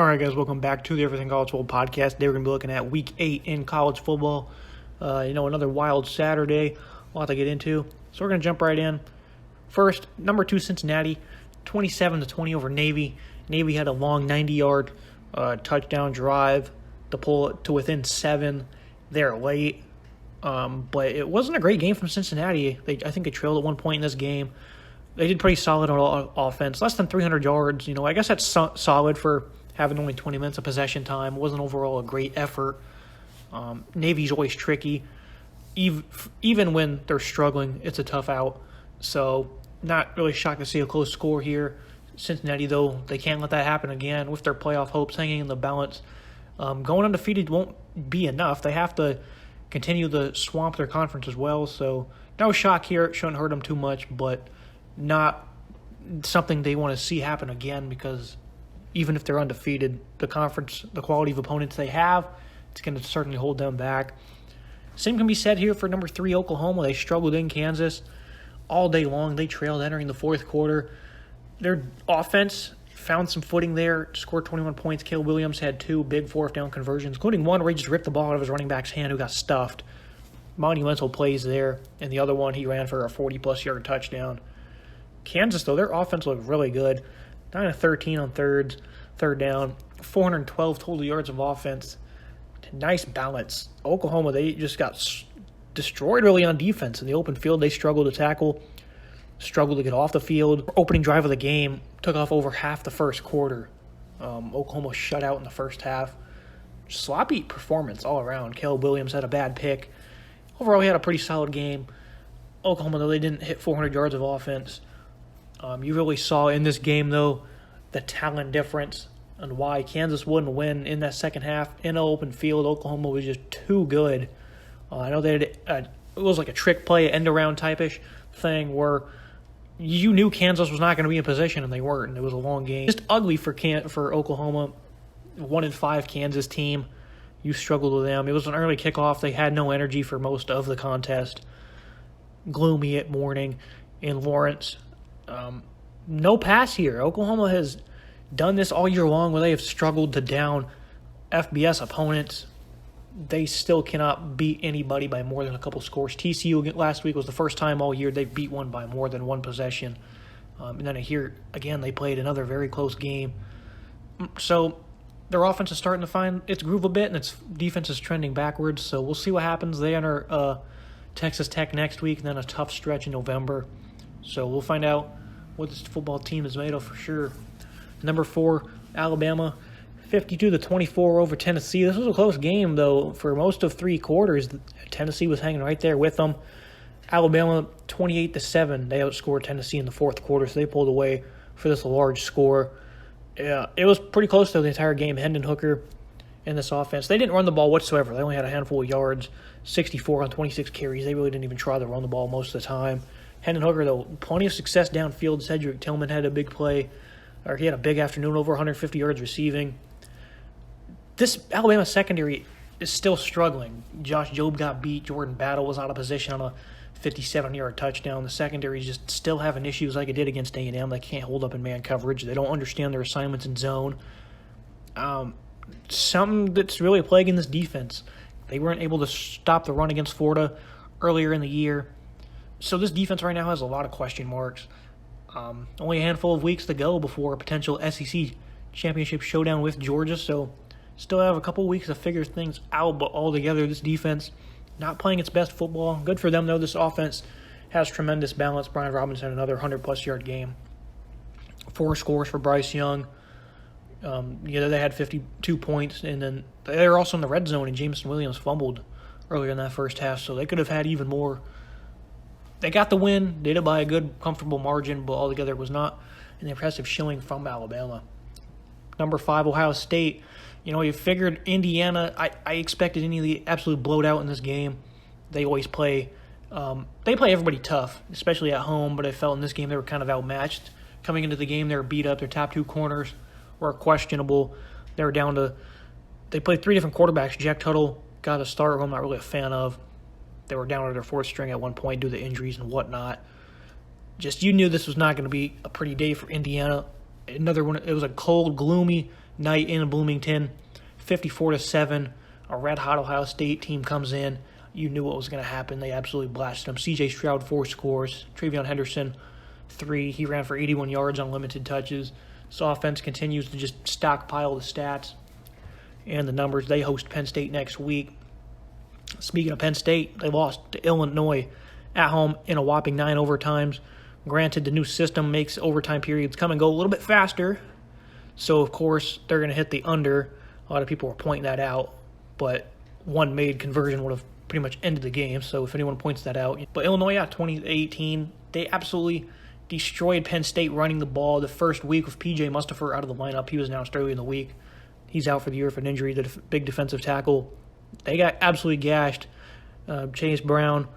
All right, guys, welcome back to the Everything College Football Podcast. Today we're going to be looking at Week 8 in college football. Another wild Saturday. A lot to get into. So we're going to jump right in. First, number 2 Cincinnati, 27-20 over Navy. Navy had a long 90-yard touchdown drive to pull it to within 7 there late. But it wasn't a great game from Cincinnati. I think they trailed at one point in this game. They did pretty solid on offense, less than 300 yards. I guess that's solid for having only 20 minutes of possession time. It wasn't overall a great effort. Navy's always tricky. Even when they're struggling, it's a tough out. So not really shocked to see a close score here. Cincinnati, though, they can't let that happen again with their playoff hopes hanging in the balance. Going undefeated won't be enough. They have to continue to swamp their conference as well. So no shock here. It shouldn't hurt them too much, but not something they want to see happen again, because even if they're undefeated, the conference, the quality of opponents they have, it's going to certainly hold them back. Same can be said here for number 3, Oklahoma. They struggled in Kansas all day long. They trailed entering the fourth quarter. Their offense found some footing there, scored 21 points. Caleb Williams had 2 big fourth down conversions, including one where he just ripped the ball out of his running back's hand who got stuffed. Monumental plays there. And the other one, he ran for a 40-plus yard touchdown. Kansas, though, their offense looked really good. 9 of 13 on third down, 412 total yards of offense. Nice balance. Oklahoma, they just got destroyed really on defense. In the open field, they struggled to tackle, struggled to get off the field. Opening drive of the game took off over half the first quarter. Oklahoma shut out in the first half. Sloppy performance all around. Caleb Williams had a bad pick. Overall, he had a pretty solid game. Oklahoma, though, they didn't hit 400 yards of offense. You really saw in this game, though, the talent difference and why Kansas wouldn't win in that second half. In an open field, Oklahoma was just too good. I know they had it was like a trick play, end-around type-ish thing where you knew Kansas was not going to be in position, and they weren't, and it was a long game. Just ugly for Oklahoma. 1-5 Kansas team. You struggled with them. It was an early kickoff. They had no energy for most of the contest. Gloomy at morning in Lawrence. No pass here. Oklahoma has done this all year long where they have struggled to down FBS opponents. They still cannot beat anybody by more than a couple scores. TCU last week was the first time all year they beat one by more than one possession. And then here, again, they played another very close game. So their offense is starting to find its groove a bit, and its defense is trending backwards. So we'll see what happens. They enter Texas Tech next week, and then a tough stretch in November. So we'll find out what this football team is made of for sure. Number 4, Alabama, 52-24 over Tennessee. This was a close game, though. For most of 3 quarters, Tennessee was hanging right there with them. Alabama, 28-7. They outscored Tennessee in the fourth quarter, so they pulled away for this large score. Yeah, it was pretty close, though, the entire game. Hendon Hooker in this offense. They didn't run the ball whatsoever. They only had a handful of yards, 64 on 26 carries. They really didn't even try to run the ball most of the time. Hendon Hooker, though, plenty of success downfield. Cedric Tillman had a big play, or he had a big afternoon, over 150 yards receiving. This Alabama secondary is still struggling. Josh Jobe got beat. Jordan Battle was out of position on a 57-yard touchdown. The secondary is just still having issues like it did against A&M. They can't hold up in man coverage. They don't understand their assignments in zone. Something that's really plaguing this defense. They weren't able to stop the run against Florida earlier in the year. So this defense right now has a lot of question marks. Only a handful of weeks to go before a potential SEC championship showdown with Georgia, so still have a couple weeks to figure things out, but altogether this defense not playing its best football. Good for them, though. This offense has tremendous balance. Brian Robinson had another 100-plus yard game. 4 scores for Bryce Young. They had 52 points, and then they were also in the red zone, and Jameson Williams fumbled earlier in that first half, so they could have had even more. They got the win, did it by a good, comfortable margin, but altogether it was not an impressive showing from Alabama. Number 5, Ohio State. You figured Indiana, I expected Indiana to be absolutely blowed out in this game. They always play everybody tough, especially at home, but I felt in this game they were kind of outmatched. Coming into the game, they were beat up. Their top 2 corners were questionable. They played 3 different quarterbacks. Jack Tuttle got a start who I'm not really a fan of. They were down to their 4th string at one point due to injuries and whatnot. You knew this was not going to be a pretty day for Indiana. Another one, it was a cold, gloomy night in Bloomington, 54-7. A red-hot Ohio State team comes in. You knew what was going to happen. They absolutely blasted them. C.J. Stroud, 4 scores. Travion Henderson, 3. He ran for 81 yards on limited touches. This offense continues to just stockpile the stats and the numbers. They host Penn State next week. Speaking of Penn State, they lost to Illinois at home in a whopping 9 overtimes. Granted, the new system makes overtime periods come and go a little bit faster. So, of course, they're going to hit the under. A lot of people were pointing that out. But one made conversion would have pretty much ended the game. So if anyone points that out. But Illinois, 2018, they absolutely destroyed Penn State running the ball the first week with P.J. Mustipher out of the lineup. He was announced early in the week. He's out for the year with an injury, the big defensive tackle. They got absolutely gashed. Chase Brown,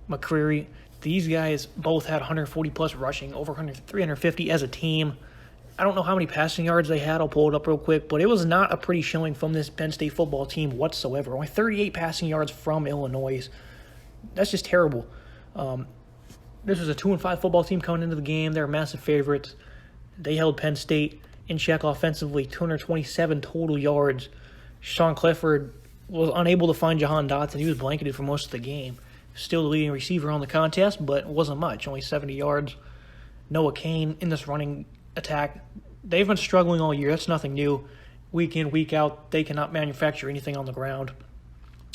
McCreary, these guys both had 140-plus rushing, over 350 as a team. I don't know how many passing yards they had. I'll pull it up real quick. But it was not a pretty showing from this Penn State football team whatsoever. Only 38 passing yards from Illinois. That's just terrible. This was a 2-5 football team coming into the game. They're massive favorites. They held Penn State in check offensively, 227 total yards. Sean Clifford was unable to find Jahan Dotson. He was blanketed for most of the game. Still the leading receiver on the contest, but it wasn't much, only 70 yards. Noah Kane in this running attack. They've been struggling all year. That's nothing new. Week in, week out, they cannot manufacture anything on the ground.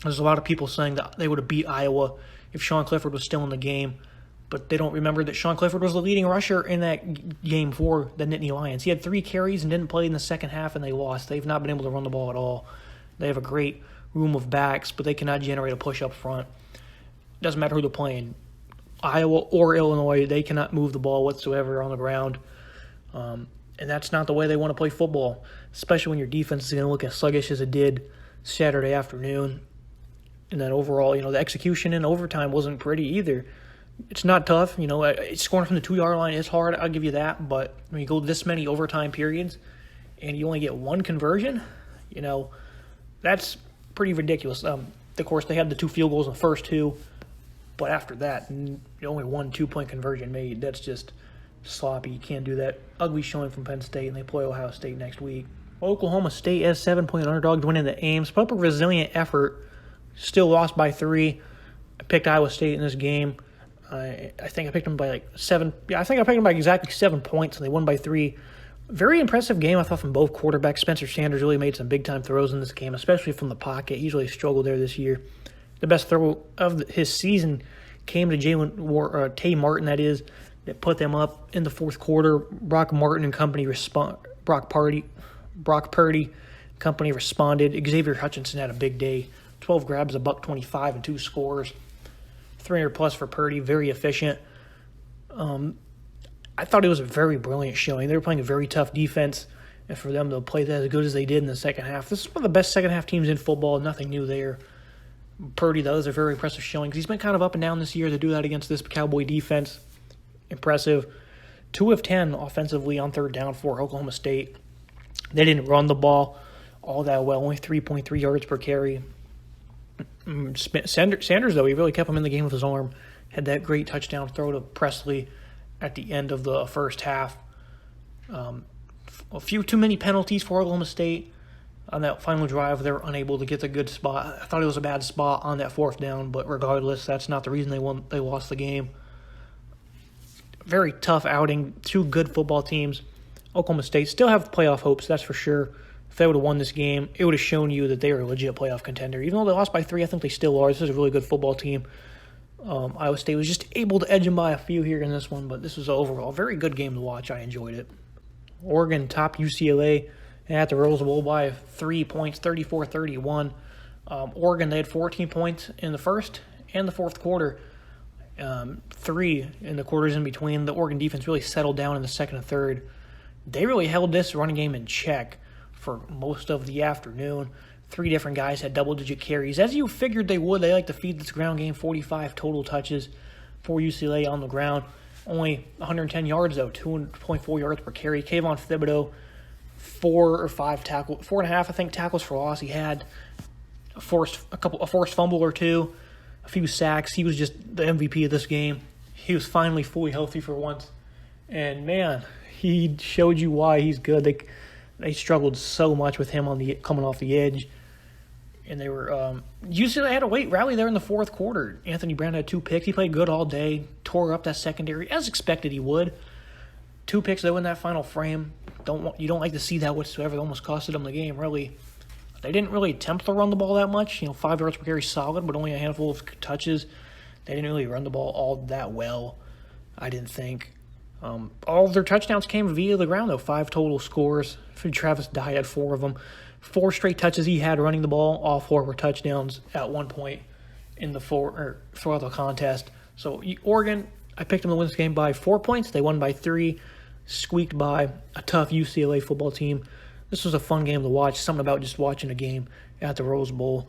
There's a lot of people saying that they would have beat Iowa if Sean Clifford was still in the game, but they don't remember that Sean Clifford was the leading rusher in that game for the Nittany Lions. He had 3 carries and didn't play in the second half, and they lost. They've not been able to run the ball at all. They have a great room of backs, but they cannot generate a push up front. Doesn't matter who they're playing. Iowa or Illinois, they cannot move the ball whatsoever on the ground. And that's not the way they want to play football, especially when your defense is going to look as sluggish as it did Saturday afternoon. And then overall, the execution in overtime wasn't pretty either. It's not tough. Scoring from the 2-yard line is hard. I'll give you that. But when you go this many overtime periods and you only get 1 conversion, that's pretty ridiculous. Of course, they had the 2 field goals in the first 2. But after that, only 1 2-point conversion made. That's just sloppy. You can't do that. Ugly showing from Penn State, and they play Ohio State next week. Oklahoma State as 7-point underdogs went into Ames. Put up a resilient effort. Still lost by 3. I picked Iowa State in this game. I think I picked them by 7. Yeah, I think I picked them by exactly 7 points, and they won by 3. Very impressive game, I thought, from both quarterbacks. Spencer Sanders really made some big-time throws in this game, especially from the pocket. He's really struggled there this year. The best throw of his season came to Tay Martin, that put them up in the fourth quarter. Brock Purdy company responded. Xavier Hutchinson had a big day. 12 grabs, $125, and 2 scores. 300-plus for Purdy, very efficient. I thought it was a very brilliant showing. They were playing a very tough defense, and for them to play that as good as they did in the second half. This is one of the best second-half teams in football. Nothing new there. Purdy, though, is a very impressive showing because he's been kind of up and down this year. To do that against this Cowboy defense, impressive. 2 of 10 offensively on third down for Oklahoma State. They didn't run the ball all that well, only 3.3 yards per carry. Sanders, though, he really kept him in the game with his arm. Had that great touchdown throw to Presley at the end of the first half. A few too many penalties for Oklahoma State. On that final drive, they were unable to get the good spot. I thought it was a bad spot on that 4th down, but regardless, that's not the reason they lost the game. Very tough outing. 2 good football teams. Oklahoma State still have playoff hopes, that's for sure. If they would have won this game, it would have shown you that they are a legit playoff contender. Even though they lost by 3, I think they still are. This is a really good football team. Iowa State was just able to edge them by a few here in this one, but this was overall a very good game to watch. I enjoyed it. Oregon topped UCLA at the Rose Bowl by 3 points, 34-31. Oregon, they had 14 points in the first and the fourth quarter. 3 in the quarters in between. The Oregon defense really settled down in the second and third. They really held this running game in check for most of the afternoon. 3 different guys had double-digit carries. As you figured they would, they like to feed this ground game. 45 total touches for UCLA on the ground. Only 110 yards, though, 2.4 yards per carry. Kayvon Thibodeau, 4 or 5 tackles, 4.5, I think, tackles for loss. He had a forced fumble or 2, a few sacks. He was just the MVP of this game. He was finally fully healthy for once. And, man, he showed you why he's good. They struggled so much with him coming off the edge. And they were UCLA had a late rally there in the fourth quarter. Anthony Brown had 2 picks. He played good all day, tore up that secondary as expected he would. 2 picks though in that final frame. You don't like to see that whatsoever. It almost costed them the game. Really, they didn't really attempt to run the ball that much. 5 yards per carry solid, but only a handful of touches. They didn't really run the ball all that well, I didn't think. All of their touchdowns came via the ground though. 5 total scores. Travis Dye had 4 of them. 4 straight touches he had running the ball. All 4 were touchdowns at one point in throughout the contest. So Oregon, I picked them to win this game by 4 points. They won by 3, squeaked by a tough UCLA football team. This was a fun game to watch. Something about just watching a game at the Rose Bowl.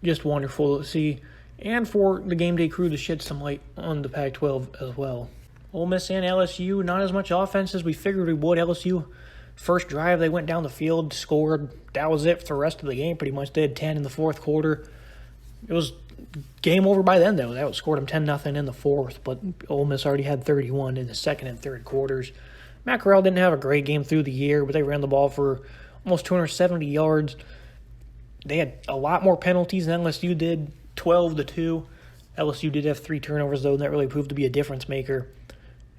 Just wonderful to see. And for the game day crew to shed some light on the Pac-12 as well. Ole Miss and LSU, not as much offense as we figured we would. LSU, first drive, they went down the field, scored. That was it for the rest of the game, pretty much. They had 10 in the fourth quarter. It was game over by then, though. That scored them 10-0 in the fourth, but Ole Miss already had 31 in the second and third quarters. Matt Corral didn't have a great game through the year, but they ran the ball for almost 270 yards. They had a lot more penalties than LSU did, 12-2. LSU did have 3 turnovers, though, and that really proved to be a difference maker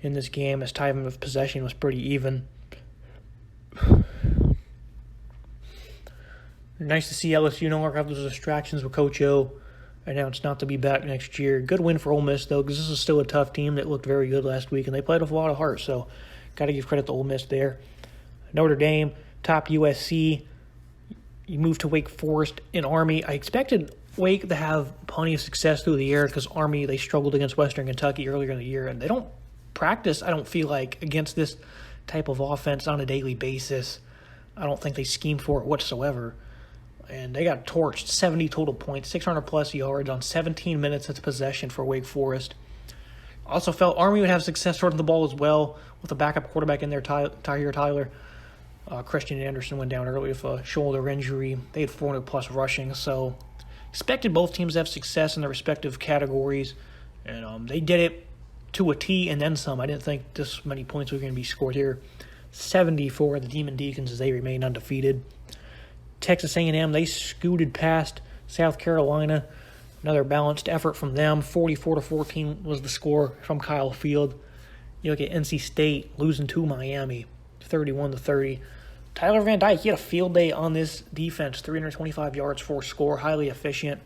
in this game, as time of possession was pretty even. Nice to see LSU no longer have those distractions with Coach O. Announced not to be back next year. Good win for Ole Miss, though, because this is still a tough team that looked very good last week, and they played with a lot of heart, so got to give credit to Ole Miss there. Notre Dame, top USC. You move to Wake Forest and Army. I expected Wake to have plenty of success through the year because Army, they struggled against Western Kentucky earlier in the year, and they don't practice, I don't feel like, against this type of offense on a daily basis. I don't think they scheme for it whatsoever. And they got torched, 70 total points, 600-plus yards on 17 minutes of possession for Wake Forest. Also felt Army would have success running the ball as well with a backup quarterback in there, Tyler Tyler. Christian Anderson went down early with a shoulder injury. They had 400-plus rushing, so expected both teams to have success in their respective categories. And they did it to a T and then some. I didn't think this many points were going to be scored here. 70 for the Demon Deacons as they remain undefeated. Texas A&M, they scooted past South Carolina. Another balanced effort from them. 44-14 was the score from Kyle Field. You look at NC State losing to Miami, 31-30. Tyler Van Dyke, he had a field day on this defense. 325 yards, 4 score, highly efficient.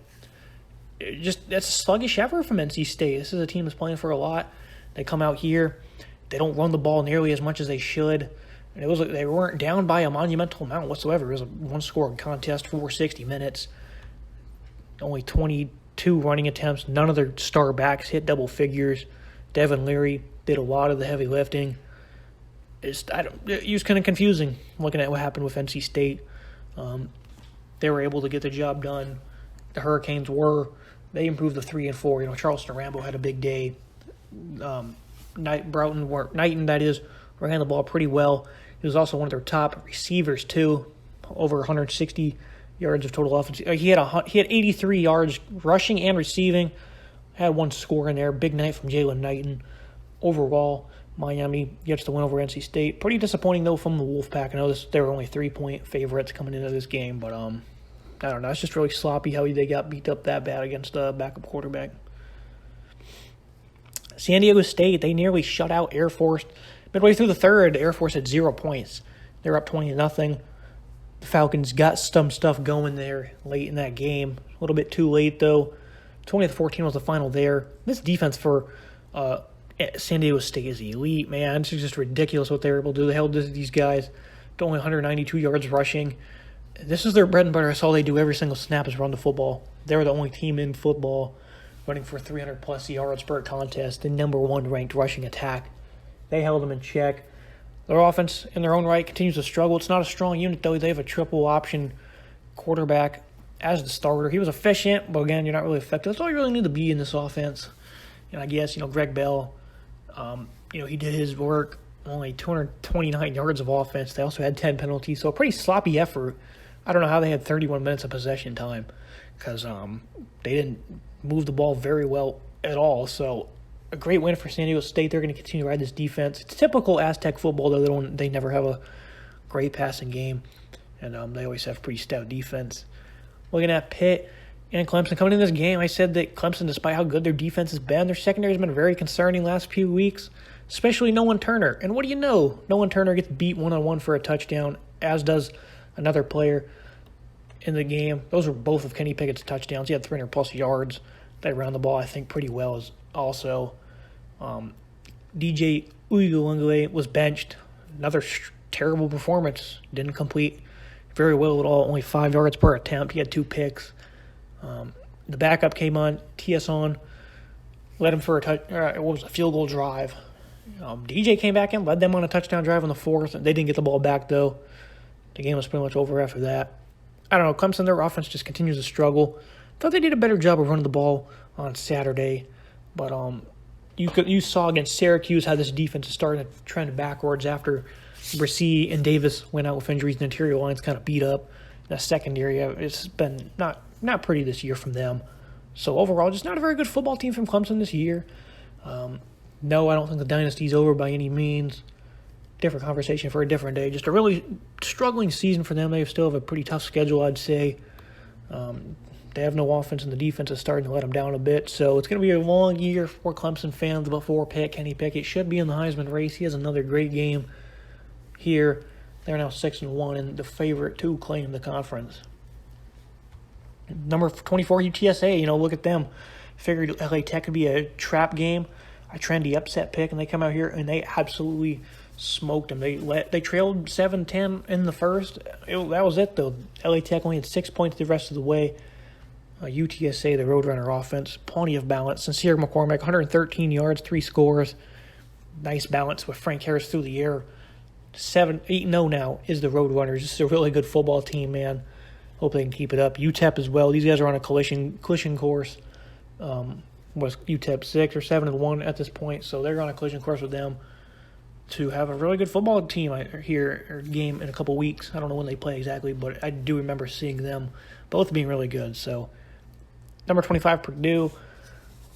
That's a sluggish effort from NC State. This is a team that's playing for a lot. They come out here, they don't run the ball nearly as much as they should. And they weren't down by a monumental amount whatsoever. It was a one-score contest for 60 minutes. Only 22 running attempts. None of their star backs hit double figures. Devin Leary did a lot of the heavy lifting. It was kind of confusing looking at what happened with NC State. They were able to get the job done. The Hurricanes they improved to 3-4. Charleston Rambo had a big day. Knighton, that is, ran the ball pretty well. He was also one of their top receivers, too, over 160 yards of total offense. He had 83 yards rushing and receiving. Had 1 score in there. Big night from Jalen Knighton. Overall, Miami gets the win over NC State. Pretty disappointing, though, from the Wolfpack. I know they were only 3-point favorites coming into this game, but I don't know. It's just really sloppy how they got beat up that bad against a backup quarterback. San Diego State, they nearly shut out Air Force. Midway through the third, Air Force had 0 points. They're up 20-0. The Falcons got some stuff going there late in that game. A little bit too late, though. 20-14 was the final there. This defense for San Diego State is elite, man. It's just ridiculous what they were able to do. They held these guys to only 192 yards rushing. This is their bread and butter. That's all they do every single snap is run the football. They're the only team in football running for 300-plus yards per contest, the number 1 ranked rushing attack. They held them in check. Their offense, in their own right, continues to struggle. It's not a strong unit, though. They have a triple-option quarterback as the starter. He was efficient, but, again, you're not really effective. That's all you really need to be in this offense. And I guess, Greg Bell, he did his work. Only 229 yards of offense. They also had 10 penalties, so a pretty sloppy effort. I don't know how they had 31 minutes of possession time because they didn't move the ball very well at all. So a great win for San Diego State. They're going to continue to ride this defense. It's typical Aztec football, though. They never have a great passing game, and they always have pretty stout defense. Looking at Pitt and Clemson coming in this game, I said that Clemson, despite how good their defense has been, their secondary has been very concerning last few weeks, especially Nolan Turner. And what do you know? Nolan Turner gets beat one-on-one for a touchdown, as does another player in the game. Those were both of Kenny Pickett's touchdowns. He had 300-plus yards. They ran the ball, I think, pretty well. Also, DJ Uiagalelei was benched. Another terrible performance. Didn't complete very well at all. Only 5 yards per attempt. He had 2 picks. The backup came on. T.S. led him for a field goal drive. DJ came back in, led them on a touchdown drive on the 4th. They didn't get the ball back, though. The game was pretty much over after that. I don't know. Clemson, their offense just continues to struggle. Thought they did a better job of running the ball on Saturday, but you saw against Syracuse how this defense is starting to trend backwards after Brissy and Davis went out with injuries. The interior line's kind of beat up. The secondary, it's been not pretty this year from them. So overall, just not a very good football team from Clemson this year. No, I don't think the dynasty's over by any means. Different conversation for a different day. Just a really struggling season for them. They still have a pretty tough schedule, I'd say. They have no offense, and the defense is starting to let them down a bit. So it's going to be a long year for Clemson fans before Kenny Pickett should be in the Heisman race. He has another great game here. They're now 6-1 and the favorite to claim the conference. Number 24, UTSA. Look at them. Figured LA Tech could be a trap game, a trendy upset pick, and they come out here and they absolutely smoked them. They trailed 7-10 in the first. That was it, though. LA Tech only had 6 points the rest of the way. UTSA, the Roadrunner offense, plenty of balance. Sincere McCormick, 113 yards, 3 scores. Nice balance with Frank Harris through the air. 8-0 now is the Roadrunners. This is a really good football team, man. Hope they can keep it up. UTEP as well. These guys are on a collision course. Was UTEP 6 or 7-1 at this point, so they're on a collision course with them to have a really good football team here or game in a couple weeks. I don't know when they play exactly, but I do remember seeing them both being really good. So, number 25, Purdue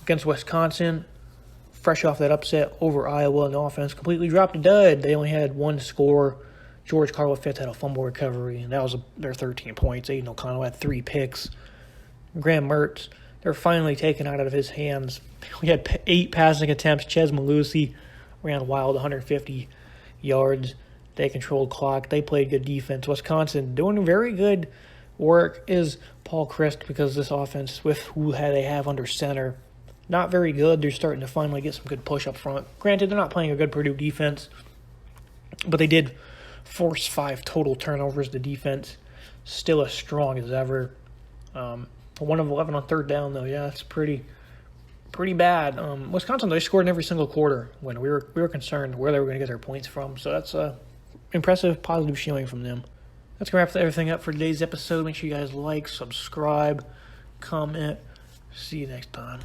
against Wisconsin, fresh off that upset over Iowa, and the offense completely dropped a dud. They only had 1 score. George Karlaftis had a fumble recovery, and that was their 13 points. Aiden O'Connell had 3 picks. Graham Mertz, they're finally taken out of his hands. We had 8 passing attempts. Ches Malusi ran wild, 150 yards. They controlled clock. They played good defense. Wisconsin doing very good work is Paul Chryst, because this offense with who they have under center, not very good. They're starting to finally get some good push up front. Granted, they're not playing a good Purdue defense, but they did force 5 total turnovers. The defense still as strong as ever. 1 of 11 on third down, though. Yeah, it's pretty bad. Wisconsin, they scored in every single quarter when we were concerned where they were going to get their points from. So that's a impressive, positive showing from them. That's going to wrap everything up for today's episode. Make sure you guys like, subscribe, comment. See you next time.